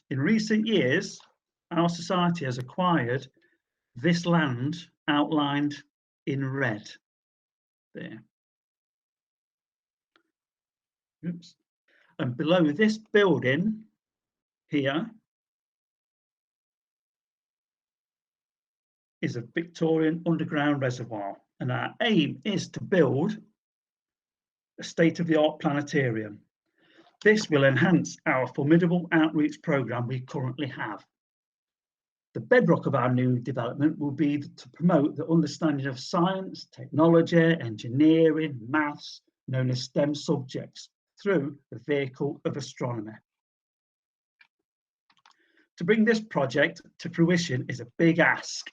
In recent years, our society has acquired this land outlined in red there. Oops. And below this building here is a Victorian underground reservoir, and our aim is to build a state-of-the-art planetarium. This will enhance our formidable outreach programme we currently have. The bedrock of our new development will be to promote the understanding of science, technology, engineering, maths, known as STEM subjects, through the vehicle of astronomy. To bring this project to fruition is a big ask,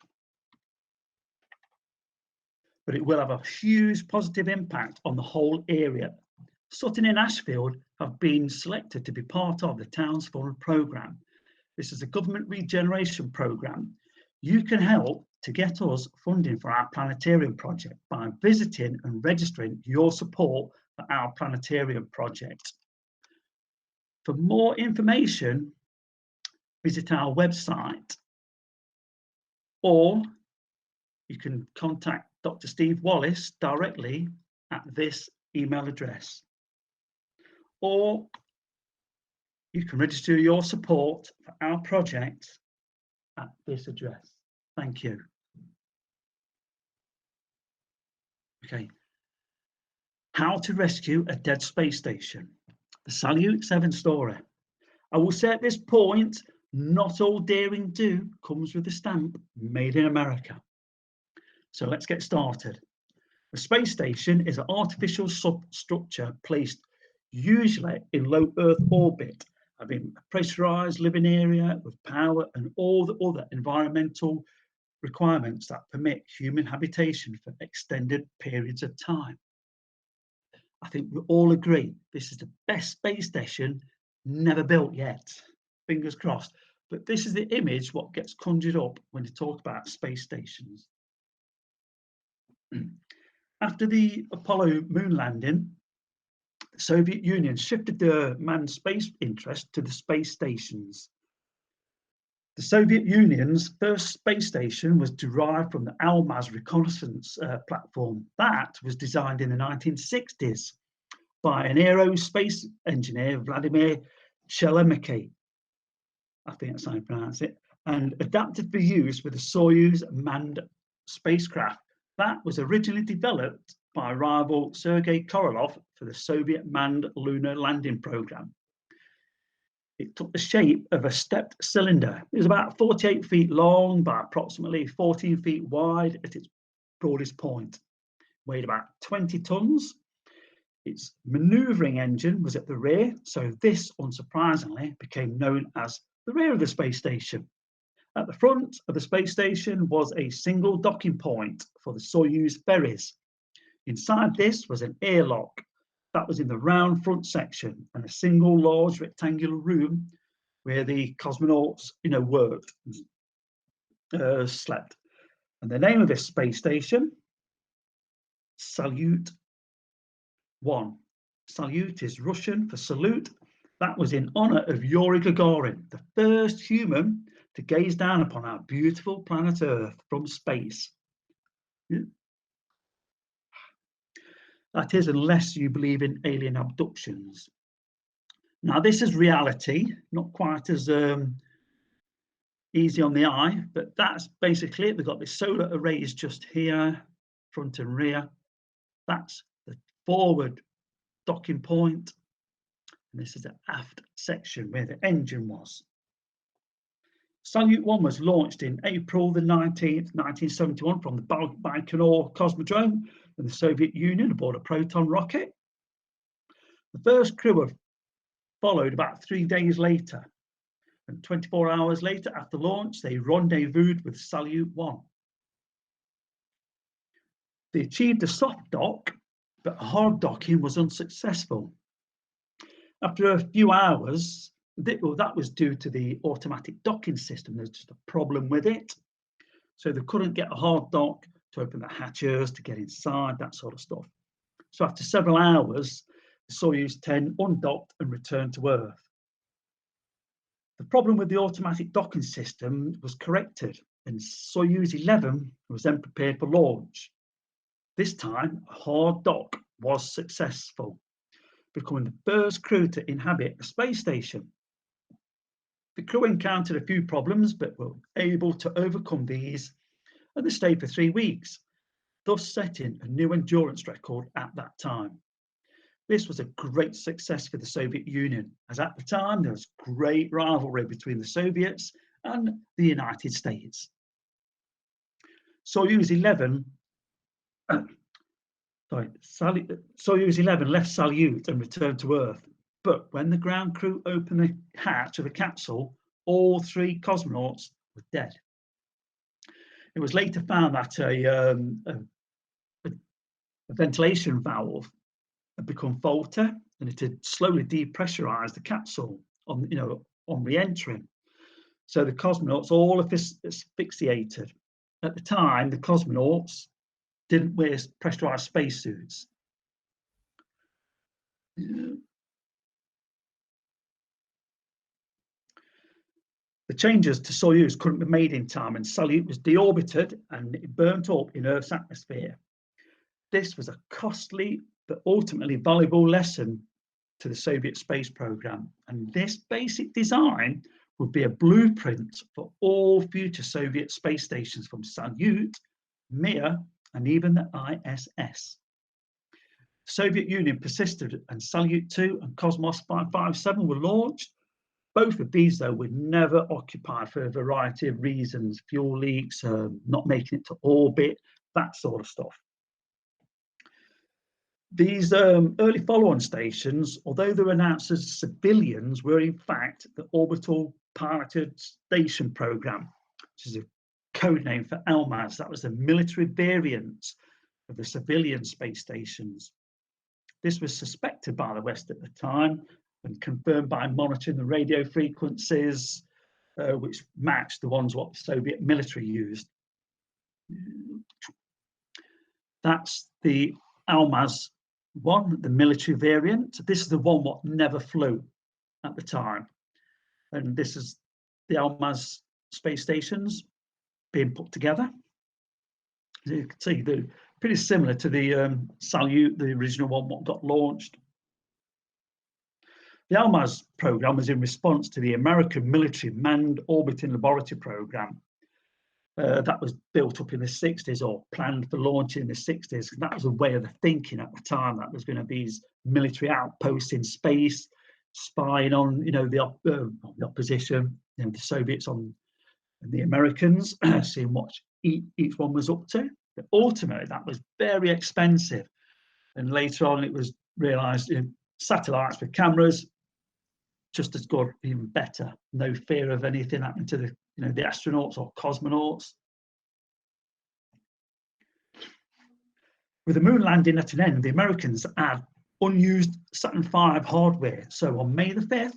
but it will have a huge positive impact on the whole area. Sutton in Ashfield have been selected to be part of the Towns Fund programme. This is a government regeneration programme. You can help to get us funding for our planetarium project by visiting and registering your support for our planetarium project. For more information, visit our website, or you can contact Dr. Steve Wallace directly at this email address, or you can register your support for our project at this address. Thank you. Okay. How to rescue a dead space station. The Salyut 7-story. I will say at this point, not all daring do comes with a stamp made in America. So let's get started. A space station is an artificial substructure placed usually in low Earth orbit, having a pressurized living area with power and all the other environmental requirements that permit human habitation for extended periods of time. I think we all agree this is the best space station never built yet. Fingers crossed. But this is the image what gets conjured up when you talk about space stations. After the Apollo moon landing, the Soviet Union shifted their manned space interest to the space stations. The Soviet Union's first space station was derived from the Almaz reconnaissance platform that was designed in the 1960s by an aerospace engineer, Vladimir Chelyabinsk, I think that's how you pronounce it, and adapted for use with the Soyuz manned spacecraft that was originally developed by rival Sergei Korolev for the Soviet manned lunar landing program. It took the shape of a stepped cylinder. It was about 48 feet long by approximately 14 feet wide at its broadest point. Weighed about 20 tons. Its maneuvering engine was at the rear, so this, unsurprisingly, became known as the rear of the space station. At the front of the space station was a single docking point for the Soyuz ferries. Inside this was an airlock that was in the round front section, and a single large rectangular room where the cosmonauts, worked, slept. And the name of this space station, Salyut 1. Salyut is Russian for salute. That was in honor of Yuri Gagarin, the first human to gaze down upon our beautiful planet Earth from space. Yeah. That is, unless you believe in alien abductions. Now, this is reality, not quite as easy on the eye, but that's basically it. We've got the solar arrays just here, front and rear. That's the forward docking point. And this is the aft section where the engine was. Salyut 1 was launched in April the 19th, 1971 from the Baikonur Cosmodrome in the Soviet Union aboard a Proton rocket. The first crew followed about 3 days later, and 24 hours later after launch, they rendezvoused with Salyut 1. They achieved a soft dock, but hard docking was unsuccessful. After a few hours, that was due to the automatic docking system. There's just a problem with it. So they couldn't get a hard dock to open the hatches, to get inside, that sort of stuff. So after several hours, the Soyuz 10 undocked and returned to Earth. The problem with the automatic docking system was corrected, and Soyuz 11 was then prepared for launch. This time, a hard dock was successful, becoming the first crew to inhabit a space station. The crew encountered a few problems, but were able to overcome these, and they stayed for 3 weeks, thus setting a new endurance record at that time. This was a great success for the Soviet Union, as at the time there was great rivalry between the Soviets and the United States. Soyuz 11 Soyuz 11 left Salyut and returned to Earth, but when the ground crew opened the hatch of the capsule, all 3 cosmonauts were dead. It was later found that a ventilation valve had become faulty, and it had slowly depressurized the capsule on re-entering. So the cosmonauts all asphyxiated. At the time, the cosmonauts didn't wear pressurized spacesuits. The changes to Soyuz couldn't be made in time, and Salyut was deorbited and it burnt up in Earth's atmosphere. This was a costly but ultimately valuable lesson to the Soviet space program, and this basic design would be a blueprint for all future Soviet space stations from Salyut, Mir, and even the ISS. The Soviet Union persisted, and Salyut 2 and Cosmos 557 were launched. Both of these, though, were never occupied for a variety of reasons: fuel leaks, not making it to orbit, that sort of stuff. These early follow-on stations, although they were announced as civilians, were in fact the Orbital Piloted Station Program, which is a code name for ALMAS. That was the military variant of the civilian space stations. This was suspected by the West at the time and confirmed by monitoring the radio frequencies, which matched the ones what the Soviet military used. That's the ALMAS one, the military variant. This is the one what never flew at the time. And this is the ALMAS space stations being put together. As you can see, they're pretty similar to the Salyut, the original one what got launched. The ALMAS program was in response to the American military manned orbiting laboratory program that was built up in the 60s, or planned for launch in the 60s. That was a way of the thinking at the time, that there's going to be these military outposts in space, spying on the opposition, the Soviets on and the Americans, seeing what each one was up to. But ultimately, that was very expensive. And later on, it was realised satellites with cameras, just as good, even better. No fear of anything happening to the astronauts or cosmonauts. With the moon landing at an end, the Americans had unused Saturn V hardware. So on May the 5th,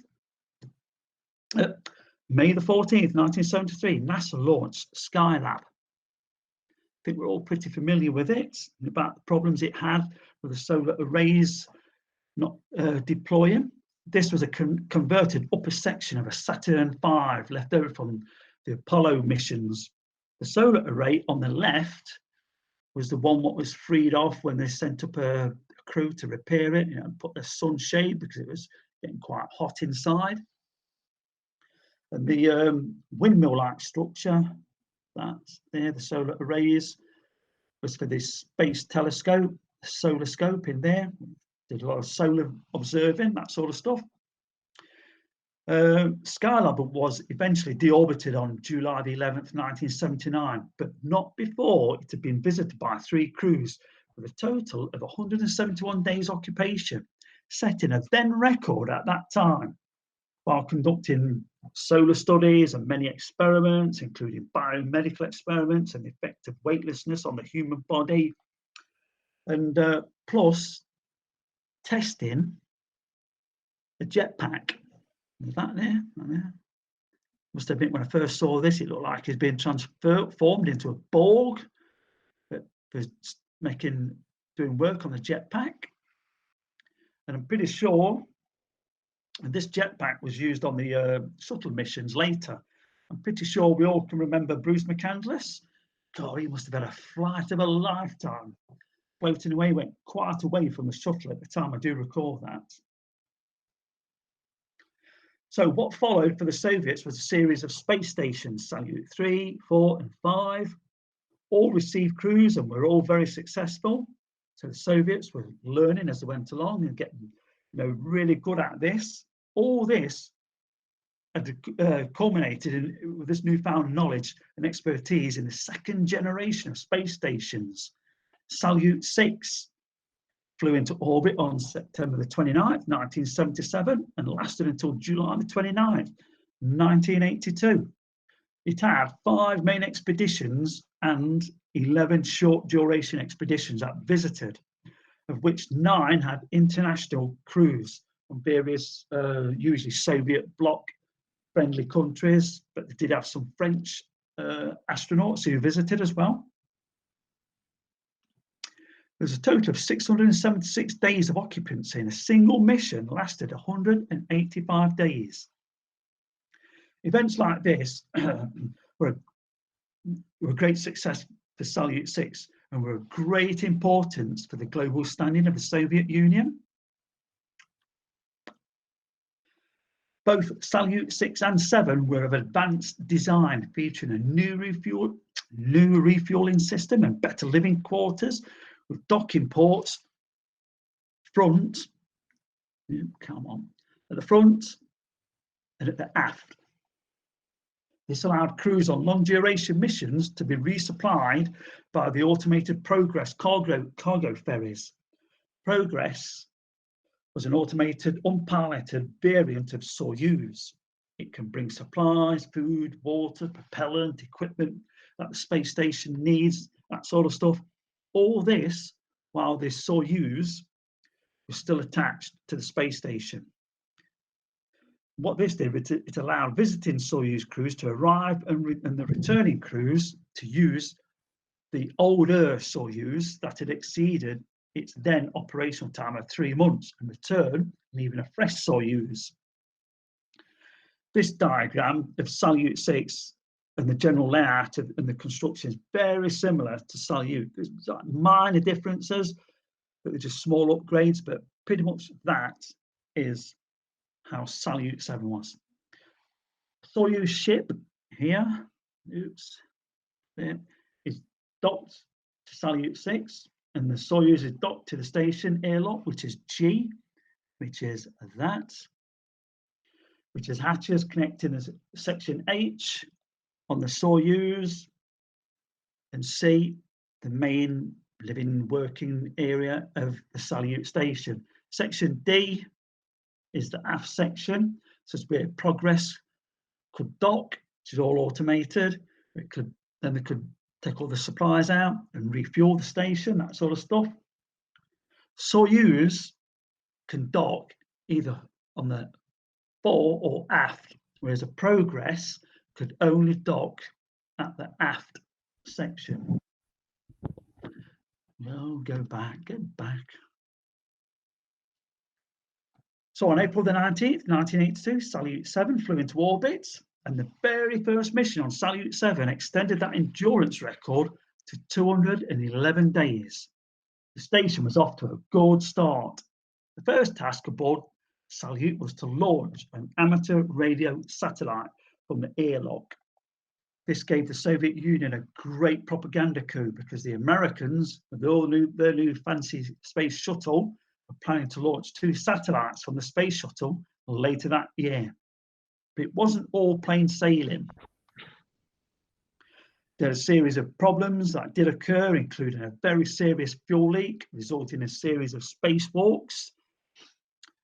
May the 14th, 1973, NASA launched Skylab. I think we're all pretty familiar with it, about the problems it had with the solar arrays not deploying. This was a converted upper section of a Saturn V left over from the Apollo missions. The solar array on the left was the one what was freed off when they sent up a crew to repair it, and put the sunshade because it was getting quite hot inside. And the windmill-like structure, that's there, the solar arrays, was for this space telescope, solar scope in there. Did a lot of solar observing, that sort of stuff. Skylab was eventually deorbited on July the 11th, 1979, but not before it had been visited by 3 crews with a total of 171 days occupation, setting a then record at that time, while conducting solar studies and many experiments, including biomedical experiments and the effect of weightlessness on the human body, and plus testing a jetpack. Is that there? Must admit, when I first saw this, it looked like he's been transformed into a Borg for doing work on the jetpack. And I'm pretty sure And this jetpack was used on the shuttle missions later. I'm pretty sure we all can remember Bruce McCandless. God, he must have had a flight of a lifetime. Floating away, went quite away from the shuttle at the time. I do recall that. So what followed for the Soviets was a series of space stations, Salyut 3, 4, and 5. All received crews and were all very successful. So the Soviets were learning as they went along and getting, really good at this. All this had culminated with this newfound knowledge and expertise in the second generation of space stations. Salyut 6 flew into orbit on September the 29th, 1977, and lasted until July the 29th, 1982. It had 5 main expeditions and 11 short duration expeditions that visited, of which 9 had international crews from various, usually Soviet bloc friendly countries, but they did have some French astronauts who visited as well. There's a total of 676 days of occupancy, and a single mission lasted 185 days. Events like this were a great success for Salyut 6 and were of great importance for the global standing of the Soviet Union. Both Salyut 6 and 7 were of advanced design, featuring a new refueling system and better living quarters, with docking ports at the front and at the aft. This allowed crews on long duration missions to be resupplied by the automated Progress cargo ferries. Progress was an automated, unpiloted variant of Soyuz. It can bring supplies, food, water, propellant, equipment that the space station needs, that sort of stuff. All this while this Soyuz was still attached to the space station. What this did, it allowed visiting Soyuz crews to arrive and the returning crews to use the older Soyuz that had exceeded its then operational time of 3 months and return, leaving a fresh Soyuz. This diagram of Salyut 6 and the general layout and the construction is very similar to Salyut. There's minor differences, but they're just small upgrades, but pretty much that is how Salyut 7 was. Soyuz ship here, there, is docked to Salyut 6, and the Soyuz is docked to the station airlock, which is G, which is that, which is hatches connecting as section H on the Soyuz, and C, the main living working area of the Salyut station. Section D is the aft section, so it's where Progress could dock, which is all automated. They could take all the supplies out and refuel the station, that sort of stuff. Soyuz can dock either on the fore or aft, whereas a Progress could only dock at the aft section. No, go back. So on April the 19th, 1982, Salyut 7 flew into orbit, and the very first mission on Salyut 7 extended that endurance record to 211 days. The station was off to a good start. The first task aboard Salyut was to launch an amateur radio satellite from the airlock. This gave the Soviet Union a great propaganda coup, because the Americans, with their new fancy space shuttle, were planning to launch 2 satellites from the space shuttle later that year. But it wasn't all plain sailing. There are a series of problems that did occur, including a very serious fuel leak, resulting in a series of spacewalks.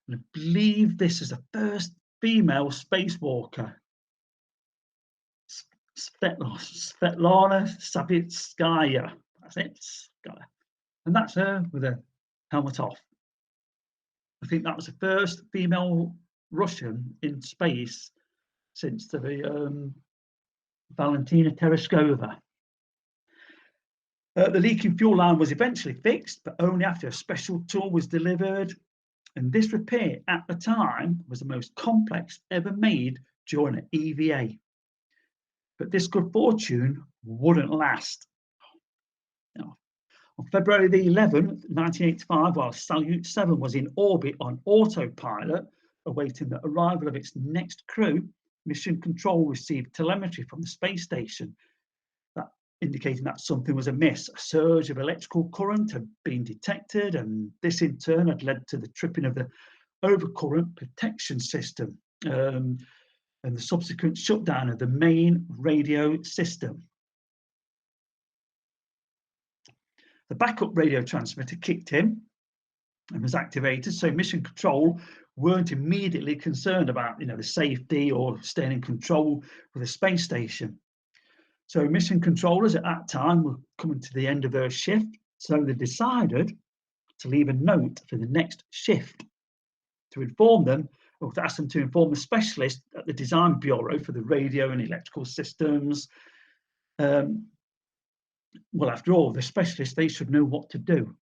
And I believe this is the first female spacewalker, Svetlana Savitskaya. That's it. And that's her with a helmet off. I think that was the first female Russian in space since the Valentina Tereshkova. The leaking fuel line was eventually fixed, but only after a special tool was delivered. And this repair at the time was the most complex ever made during an EVA. But this good fortune wouldn't last. Now, on February the 11th, 1985, while Salyut 7 was in orbit on autopilot, awaiting the arrival of its next crew, Mission Control received telemetry from the space station that indicating that something was amiss. A surge of electrical current had been detected, and this in turn had led to the tripping of the overcurrent protection system and the subsequent shutdown of the main radio system. The backup radio transmitter kicked in and was activated, so Mission Control weren't immediately concerned about the safety or staying in control with the space station. So mission controllers at that time were coming to the end of their shift, so they decided to leave a note for the next shift to inform them, or to ask them to inform the specialist at the design bureau for the radio and electrical systems. Well, after all, the specialists, they should know what to do.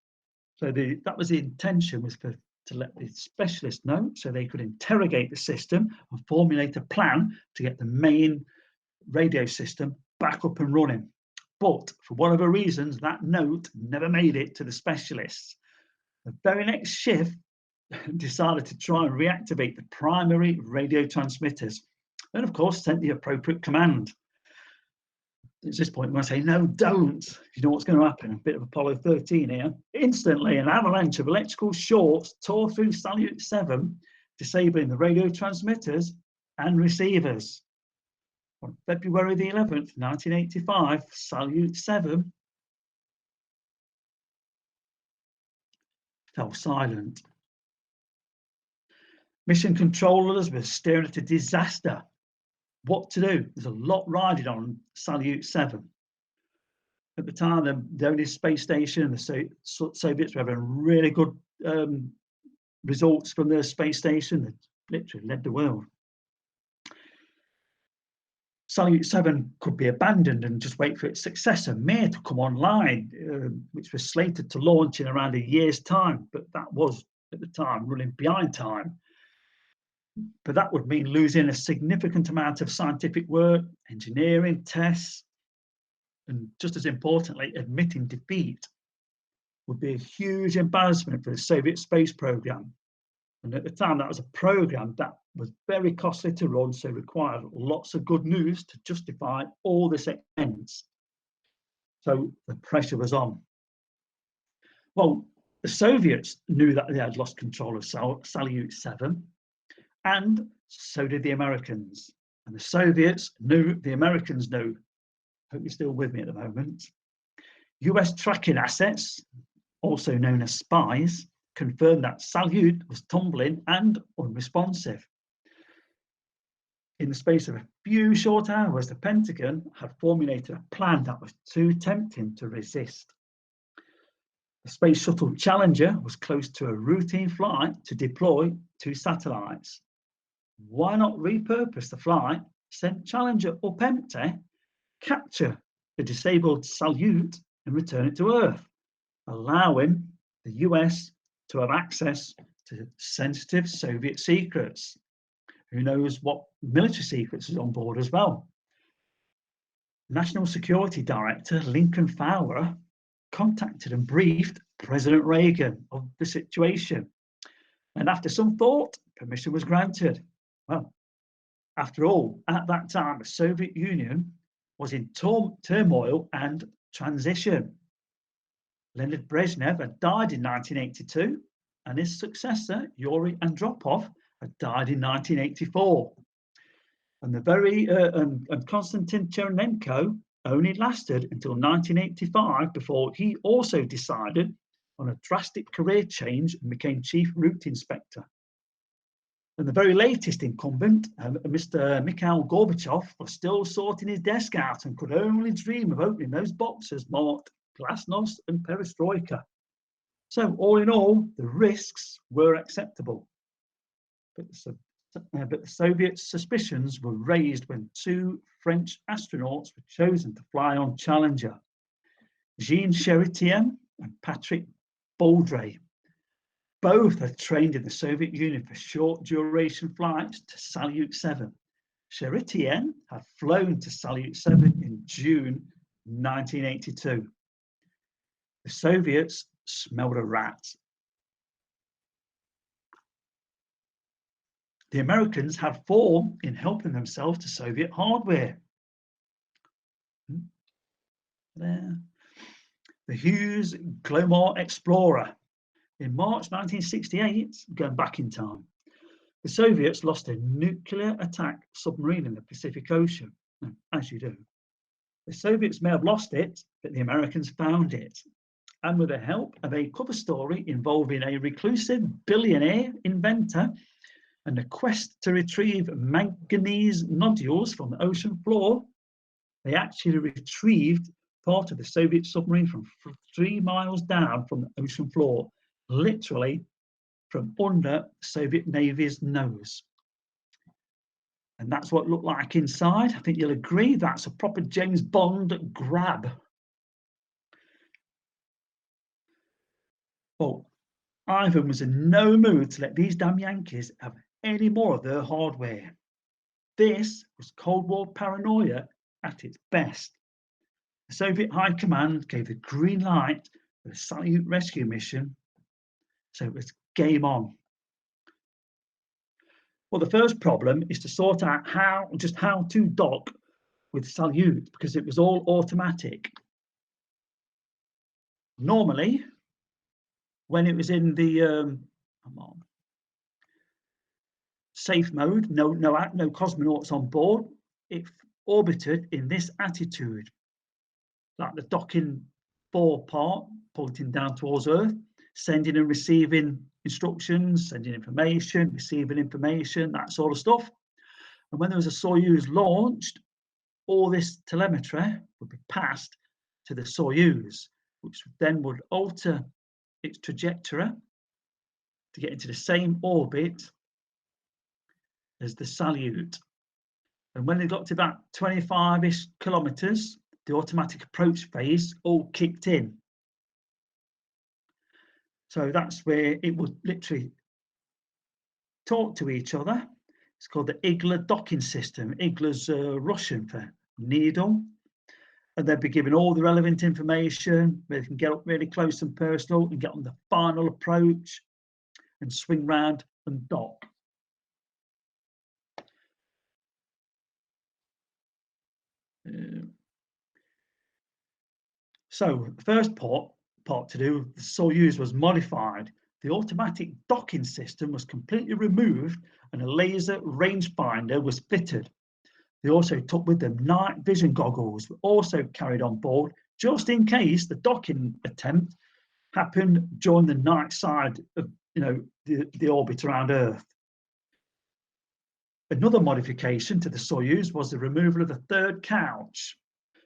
So that was the intention, was to let the specialist know so they could interrogate the system and formulate a plan to get the main radio system back up and running. But for whatever reasons, that note never made it to the specialists. The very next shift decided to try and reactivate the primary radio transmitters, and of course sent the appropriate command. At this point, when I say no, don't, you know what's going to happen. A bit of Apollo 13 here. Instantly, an avalanche of electrical shorts tore through Salyut 7, disabling the radio transmitters and receivers. On February the 11th, 1985, Salyut 7 fell silent. Mission controllers were staring at a disaster. What to do? There's a lot riding on Salyut 7. At the time, the only space station, and the Soviets were having really good results from their space station that literally led the world. Salyut 7 could be abandoned and just wait for its successor, Mir, to come online, which was slated to launch in around a year's time, but that was, at the time, running behind time. But that would mean losing a significant amount of scientific work, engineering, tests, and just as importantly, admitting defeat would be a huge embarrassment for the Soviet space program. And at the time, that was a program that was very costly to run, so required lots of good news to justify all this expense. So the pressure was on. Well, the Soviets knew that they had lost control of Salyut 7, and so did the Americans. And the Soviets knew, the Americans knew. Hope you're still with me at the moment. US tracking assets, also known as spies, confirmed that Salyut was tumbling and unresponsive. In the space of a few short hours, the Pentagon had formulated a plan that was too tempting to resist. The Space Shuttle Challenger was close to a routine flight to deploy 2 satellites. Why not repurpose the flight, send Challenger up empty, capture the disabled Salyut and return it to Earth, allowing the US to have access to sensitive Soviet secrets. Who knows what military secrets is on board as well. National Security Director Lincoln Fowler contacted and briefed President Reagan of the situation. And after some thought, permission was granted. Well, after all, at that time, the Soviet Union was in turmoil and transition. Leonid Brezhnev had died in 1982, and his successor, Yuri Andropov, had died in 1984. And and Konstantin Chernenko only lasted until 1985 before he also decided on a drastic career change and became Chief Route Inspector. And the very latest incumbent, Mr. Mikhail Gorbachev, was still sorting his desk out and could only dream of opening those boxes marked Glasnost and Perestroika. So all in all, the risks were acceptable. But the Soviet suspicions were raised when 2 French astronauts were chosen to fly on Challenger, Jean Charitier and Patrick Baudry. Both had trained in the Soviet Union for short duration flights to Salyut 7. Cheritian had flown to Salyut 7 in June 1982. The Soviets smelled a rat. The Americans had form in helping themselves to Soviet hardware. There. The Hughes Glomar Explorer. In March 1968, going back in time, the Soviets lost a nuclear attack submarine in the Pacific Ocean, as you do. The Soviets may have lost it, but the Americans found it. And with the help of a cover story involving a reclusive billionaire inventor and a quest to retrieve manganese nodules from the ocean floor, they actually retrieved part of the Soviet submarine from 3 miles down from the ocean floor, literally from under the Soviet Navy's nose. And that's what it looked like inside. I think you'll agree that's a proper James Bond grab. Well, Ivan was in no mood to let these damn Yankees have any more of their hardware. This was Cold War paranoia at its best. The Soviet High Command gave the green light for the Salyut rescue mission, so it was game on. Well, the first problem is to sort out how to dock with Salyut, because it was all automatic. Normally, when it was in the safe mode, no cosmonauts on board, it orbited in this attitude, like the docking fore part, pointing down towards Earth, sending and receiving instructions, sending information, receiving information, that sort of stuff. And when there was a Soyuz launched, all this telemetry would be passed to the Soyuz, which then would alter its trajectory to get into the same orbit as the Salyut. And when they got to about 25-ish kilometers, the automatic approach phase all kicked in. So that's where it would literally talk to each other. It's called the Igla docking system. Igla's Russian for needle. And they'd be given all the relevant information. They can get up really close and personal and get on the final approach and swing round and dock. So the first part to do, the Soyuz was modified. The automatic docking system was completely removed and a laser rangefinder was fitted. They also took with them night vision goggles, also carried on board, just in case the docking attempt happened during the night side of the orbit around Earth. Another modification to the Soyuz was the removal of the third couch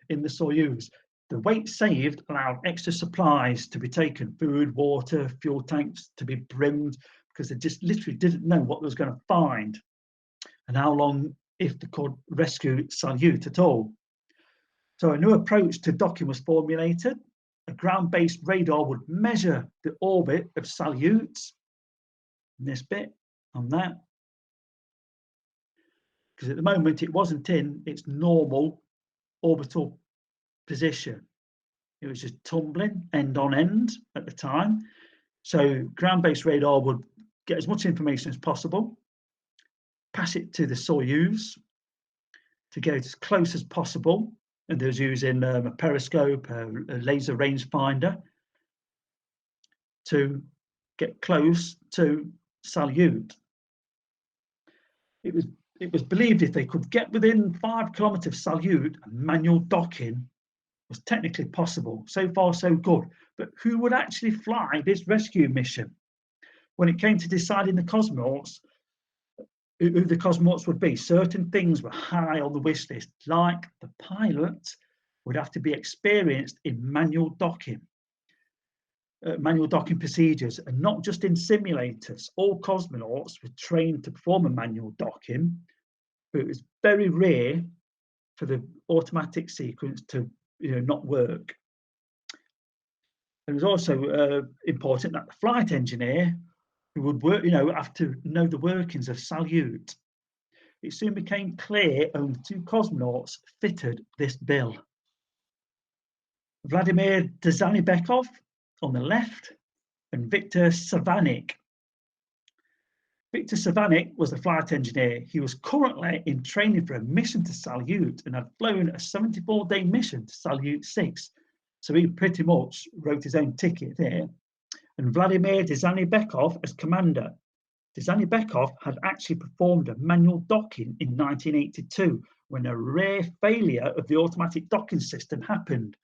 in the Soyuz. The weight saved allowed extra supplies to be taken, food, water, fuel tanks to be brimmed, because they just literally didn't know what they was going to find and how long, if they could rescue Salyut at all. So a new approach to docking was formulated. A ground-based radar would measure the orbit of Salyut, this bit on that, because at the moment it wasn't in its normal orbital position. It was just tumbling end on end at the time. So ground-based radar would get as much information as possible, pass it to the Soyuz to get as close as possible, and they was using a periscope, a laser rangefinder, to get close to Salyut. It was believed if they could get within 5 kilometers of Salyut, manual docking was technically possible. So far, so good. But who would actually fly this rescue mission? When it came to deciding the cosmonauts, who the cosmonauts would be, certain things were high on the wish list, like the pilot would have to be experienced in manual docking procedures, and not just in simulators. All cosmonauts were trained to perform a manual docking, but it was very rare for the automatic sequence to not work. It was also important that the flight engineer who would work, have to know the workings of Salyut. It soon became clear only 2 cosmonauts fitted this bill. Vladimir Dzhanibekov on the left and Viktor Savanik. Victor Savanik was the flight engineer. He was currently in training for a mission to Salyut and had flown a 74-day mission to Salyut 6. So he pretty much wrote his own ticket there. And Vladimir Dzhanibekov as commander. Dzhanibekov had actually performed a manual docking in 1982 when a rare failure of the automatic docking system happened.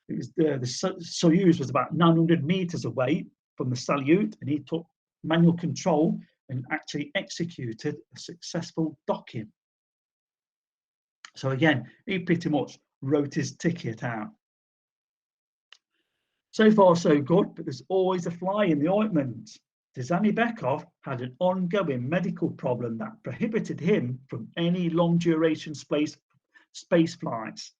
It was the Soyuz was about 900 meters away from the Salyut, and he took manual control and actually executed a successful docking. So again, he pretty much wrote his ticket out. So far, so good, but there's always a fly in the ointment. Dzhanibekov had an ongoing medical problem that prohibited him from any long-duration space flights.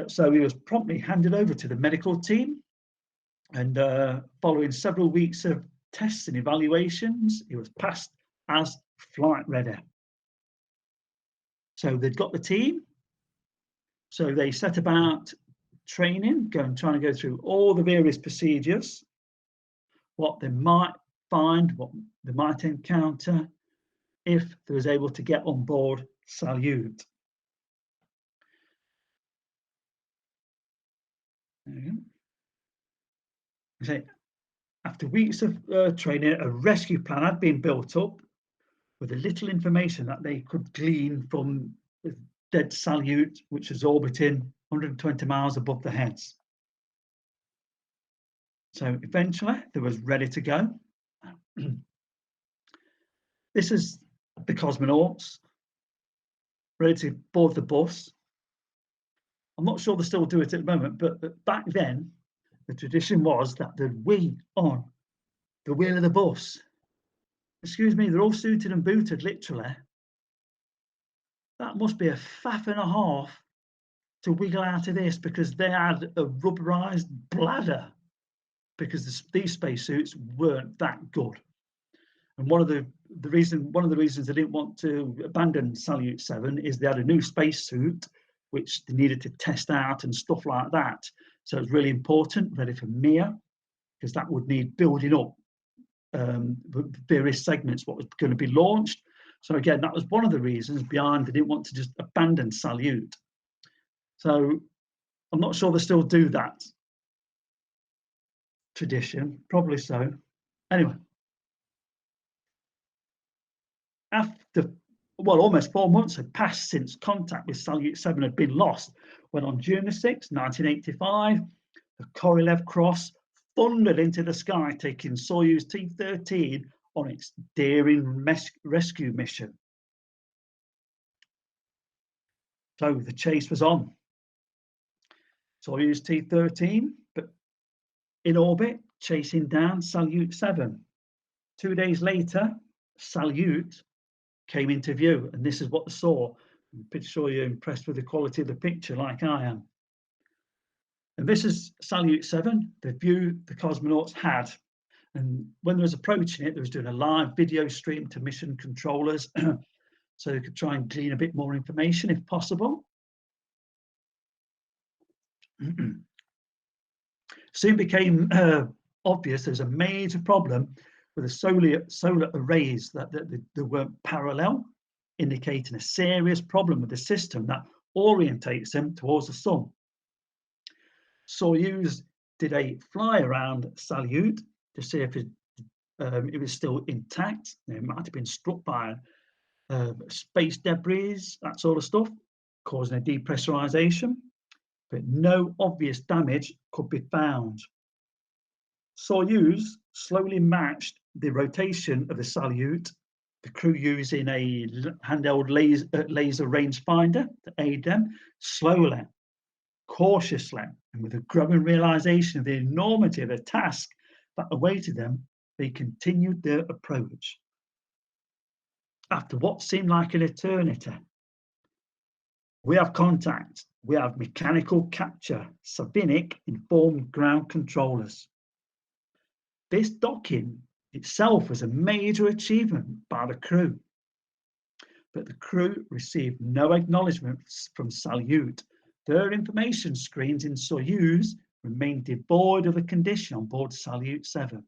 So he was promptly handed over to the medical team, and following several weeks of tests and evaluations, he was passed as flight ready. So they'd got the team, so they set about training, trying to go through all the various procedures, what they might find, what they might encounter if they was able to get on board Salyut. So after weeks of training, a rescue plan had been built up with the little information that they could glean from the dead Salyut, which was orbiting 120 miles above their heads. So eventually they was ready to go. This is the cosmonauts ready to board the bus. I'm not sure they still do it at the moment, but back then the tradition was that they'd wee on the wheel of the bus. Excuse me, they're all suited and booted, literally. That must be a faff and a half to wiggle out of this, because they had a rubberized bladder, because these spacesuits weren't that good. And one of the reasons they didn't want to abandon Salyut 7 is they had a new spacesuit which they needed to test out and stuff like that. So it's really important, ready for Mir, because that would need building up various segments, what was going to be launched. So again, that was one of the reasons behind they didn't want to just abandon Salyut. So I'm not sure they still do that tradition, probably so. Anyway, after, well, almost 4 months had passed since contact with Salyut 7 had been lost, when on June the 6th, 1985, the Korolev Cross thundered into the sky, taking Soyuz T-13 on its daring rescue mission. So the chase was on. Soyuz T-13, but in orbit, chasing down Salyut 7. 2 days later, Salyut came into view, and this is what they saw. I'm pretty sure you're impressed with the quality of the picture, like I am. And this is Salyut 7, the view the cosmonauts had. And when they was approaching it, they was doing a live video stream to mission controllers so they could try and glean a bit more information if possible. Soon became obvious there's a major problem with the solar arrays, that they weren't parallel, indicating a serious problem with the system that orientates them towards the sun. Soyuz did a fly around Salyut to see if it was still intact. It might have been struck by space debris, that sort of stuff, causing a depressurization, but no obvious damage could be found. Soyuz slowly matched the rotation of the Salyut, the crew using a handheld laser rangefinder to aid them, slowly, cautiously, and with a growing realization of the enormity of the task that awaited them, they continued their approach. After what seemed like an eternity, we have contact. We have mechanical capture. Savinik informed ground controllers. This docking itself was a major achievement by the crew. But the crew received no acknowledgement from Salyut. Their information screens in Soyuz remained devoid of a condition on board Salyut 7.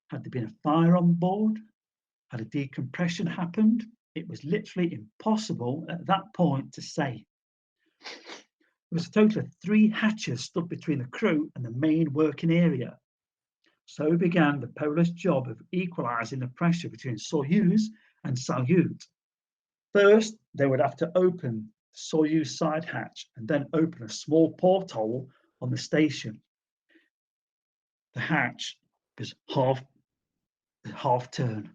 Had there been a fire on board? Had a decompression happened? It was literally impossible at that point to say. There was a total of 3 hatches stood between the crew and the main working area. So began the perilous job of equalising the pressure between Soyuz and Salyut. First, they would have to open the Soyuz side hatch and then open a small porthole on the station. The hatch was half turn.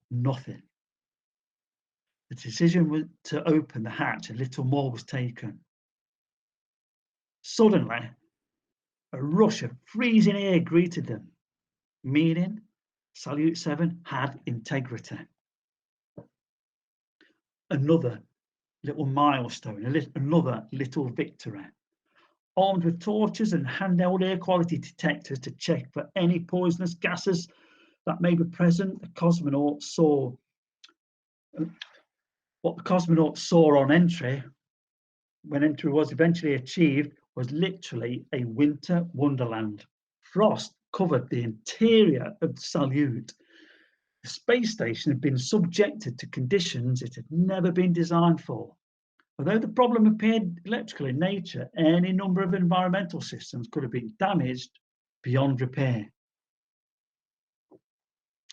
Nothing. The decision was to open the hatch, a little more was taken. Suddenly, a rush of freezing air greeted them, meaning Salyut 7 had integrity. Another little milestone, another little victory. Armed with torches and handheld air quality detectors to check for any poisonous gases that may be present, the cosmonauts saw what the cosmonauts saw on entry, when entry was eventually achieved, was literally a winter wonderland. Frost covered the interior of Salyut. The space station had been subjected to conditions it had never been designed for. Although the problem appeared electrical in nature, any number of environmental systems could have been damaged beyond repair.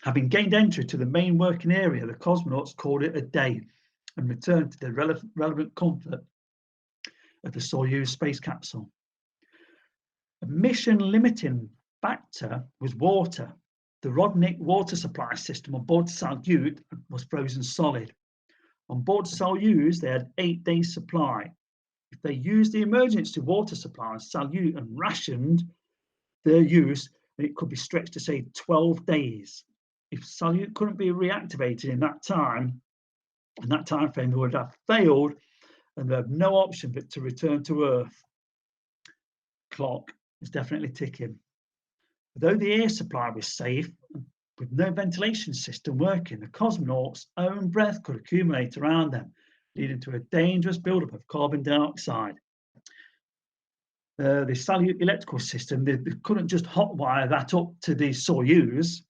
Having gained entry to the main working area, the cosmonauts called it a day and returned to the relevant comfort of the Soyuz space capsule. A mission limiting factor was water. The Rodnik water supply system on board Salyut was frozen solid. On board Salyut, they had 8 days' supply. If they used the emergency water supply, Salyut, and rationed their use, it could be stretched to say 12 days. If Salyut couldn't be reactivated in that time frame, they would have failed and they have no option but to return to Earth. Clock is definitely ticking. Though the air supply was safe, with no ventilation system working, the cosmonauts' own breath could accumulate around them, leading to a dangerous buildup of carbon dioxide. The Salyut electrical system, they couldn't just hotwire that up to the Soyuz,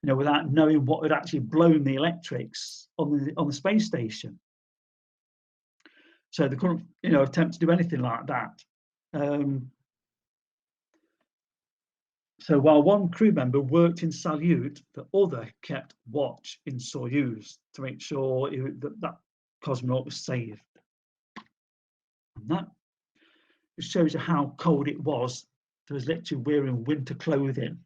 without knowing what had actually blown the electrics on the space station. So they couldn't, attempt to do anything like that. So while one crew member worked in Salyut, the other kept watch in Soyuz to make sure that cosmonaut was saved. And that shows you how cold it was. They was literally wearing winter clothing.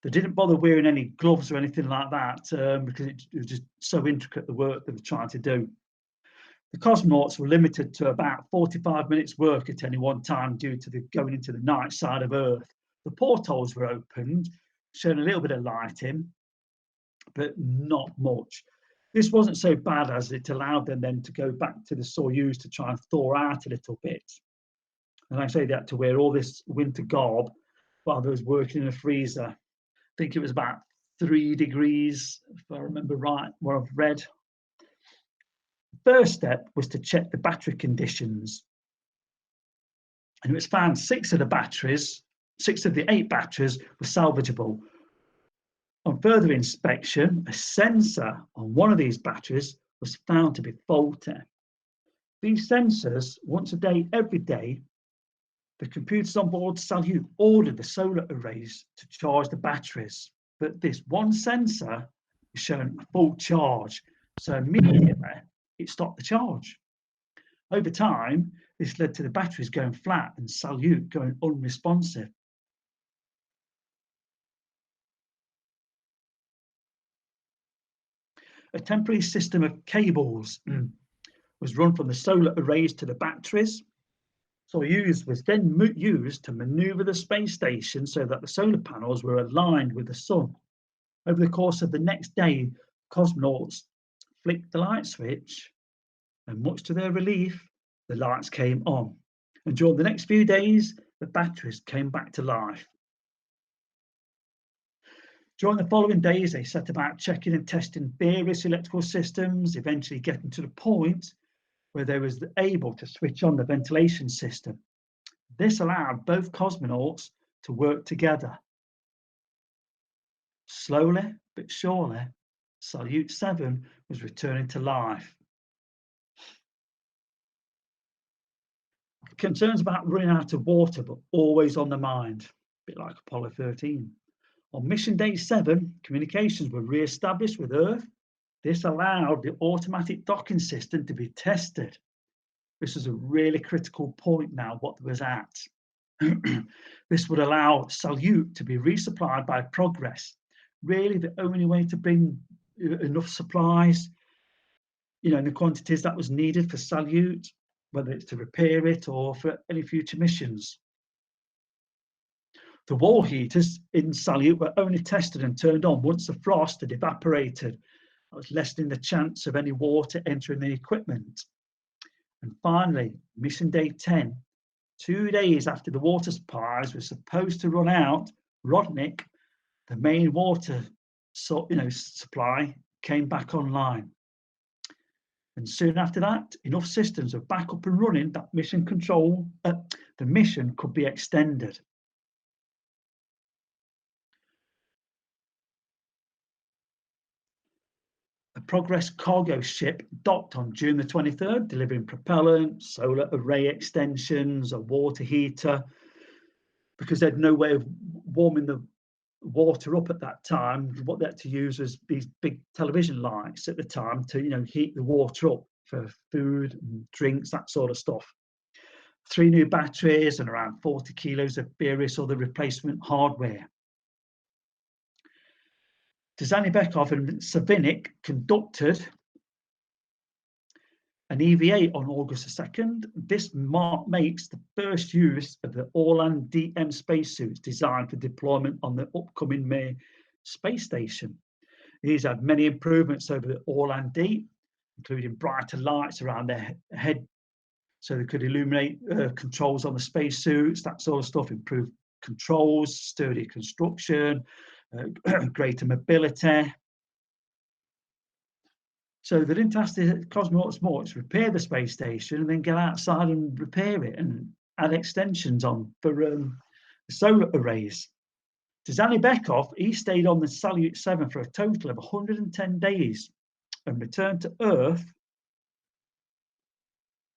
They didn't bother wearing any gloves or anything like that because it was just so intricate, the work they were trying to do. The cosmonauts were limited to about 45 minutes work at any one time due to the going into the night side of Earth. The portholes were opened, showing a little bit of light in, but not much. This wasn't so bad as it allowed them then to go back to the Soyuz to try and thaw out a little bit. And like I say, they had to wear all this winter garb while they was working in a freezer. I think it was about 3 degrees, if I remember right, what I've read. The first step was to check the battery conditions. And it was found 6 of the 8 batteries were salvageable. On further inspection, a sensor on one of these batteries was found to be faulty. These sensors, once a day, every day, the computers on board Salyut ordered the solar arrays to charge the batteries. But this one sensor was showing a full charge, so immediately it stopped the charge. Over time, this led to the batteries going flat and Salyut going unresponsive. A temporary system of cables was run from the solar arrays to the batteries. Soyuz was then used to maneuver the space station so that the solar panels were aligned with the sun. Over the course of the next day, cosmonauts flicked the light switch, and much to their relief, the lights came on. And during the next few days, the batteries came back to life. During the following days, they set about checking and testing various electrical systems, eventually getting to the point where they was able to switch on the ventilation system. This allowed both cosmonauts to work together. Slowly but surely, Salyut 7 was returning to life. Concerns about running out of water were always on the mind, a bit like Apollo 13. On mission day 7, communications were re-established with Earth. This allowed the automatic docking system to be tested. This was a really critical point now, what was at. This would allow Salyut to be resupplied by Progress. Really the only way to bring enough supplies, in the quantities that was needed for Salyut, whether it's to repair it or for any future missions. The wall heaters in Salyut were only tested and turned on once the frost had evaporated. That was lessening the chance of any water entering the equipment. And finally, mission day 10, 2 days after the water supplies were supposed to run out, Rodnick, the main water supply, came back online. And soon after that, enough systems were back up and running that the mission could be extended. A Progress cargo ship docked on June the 23rd, delivering propellant, solar array extensions, a water heater, because they had no way of warming the water up at that time. What they had to use was these big television lights at the time to, heat the water up for food and drinks, that sort of stuff. 3 new batteries and around 40 kilos of various other replacement hardware. Dzhanibekov and Savinik conducted an EVA on August 2nd. This makes the first use of the Orlan DM spacesuits designed for deployment on the upcoming Mir space station. These had many improvements over the Orlan D, including brighter lights around their head so they could illuminate controls on the spacesuits, that sort of stuff, improved controls, sturdy construction, greater mobility. So they didn't ask the cosmonauts much, repair the space station and then get outside and repair it and add extensions on for the solar arrays. Dzhanibekov, he stayed on the Salyut 7 for a total of 110 days and returned to Earth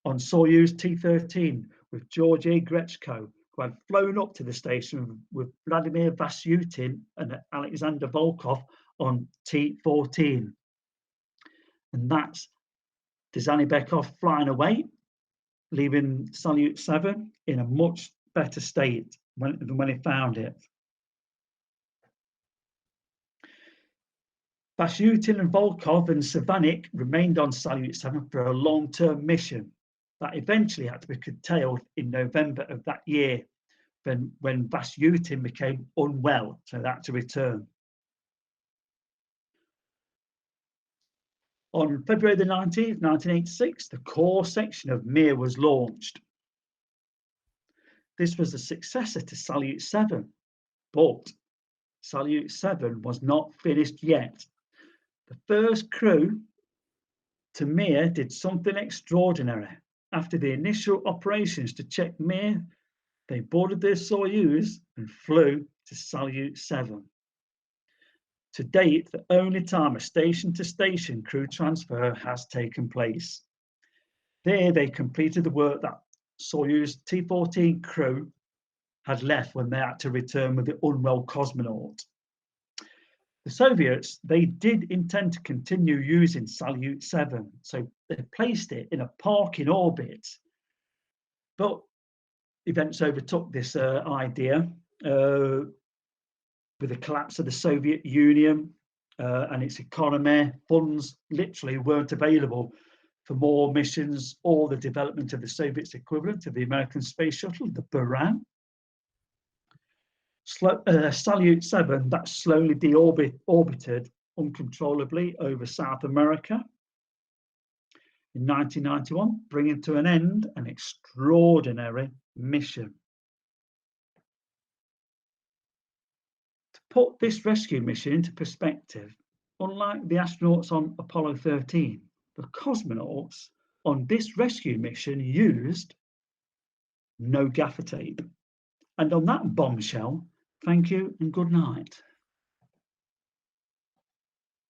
on Soyuz T-13 with George A. Grechko, who had flown up to the station with Vladimir Vasyutin and Alexander Volkov on T-14. And that's Dzhanibekov flying away, leaving Salyut 7 in a much better state than when he found it. Vasyutin and Volkov and Savinik remained on Salyut 7 for a long-term mission that eventually had to be curtailed in November of that year when Vasyutin became unwell, so that to return. On February the 19th, 1986, the core section of Mir was launched. This was a successor to Salyut 7, but Salyut 7 was not finished yet. The first crew to Mir did something extraordinary. After the initial operations to check Mir, they boarded their Soyuz and flew to Salyut 7. To date, the only time a station-to-station crew transfer has taken place. There, they completed the work that Soyuz T-14 crew had left when they had to return with the unwell cosmonaut. The Soviets, they did intend to continue using Salyut 7, so they placed it in a parking orbit. But events overtook this idea with the collapse of the Soviet Union and its economy. Funds literally weren't available for more missions or the development of the Soviets' equivalent of the American space shuttle, the Buran. Salyut 7 that slowly deorbited uncontrollably over South America in 1991, bringing to an end an extraordinary mission. To put this rescue mission into perspective, unlike the astronauts on Apollo 13, the cosmonauts on this rescue mission used no gaffer tape. And on that bombshell, thank you and good night.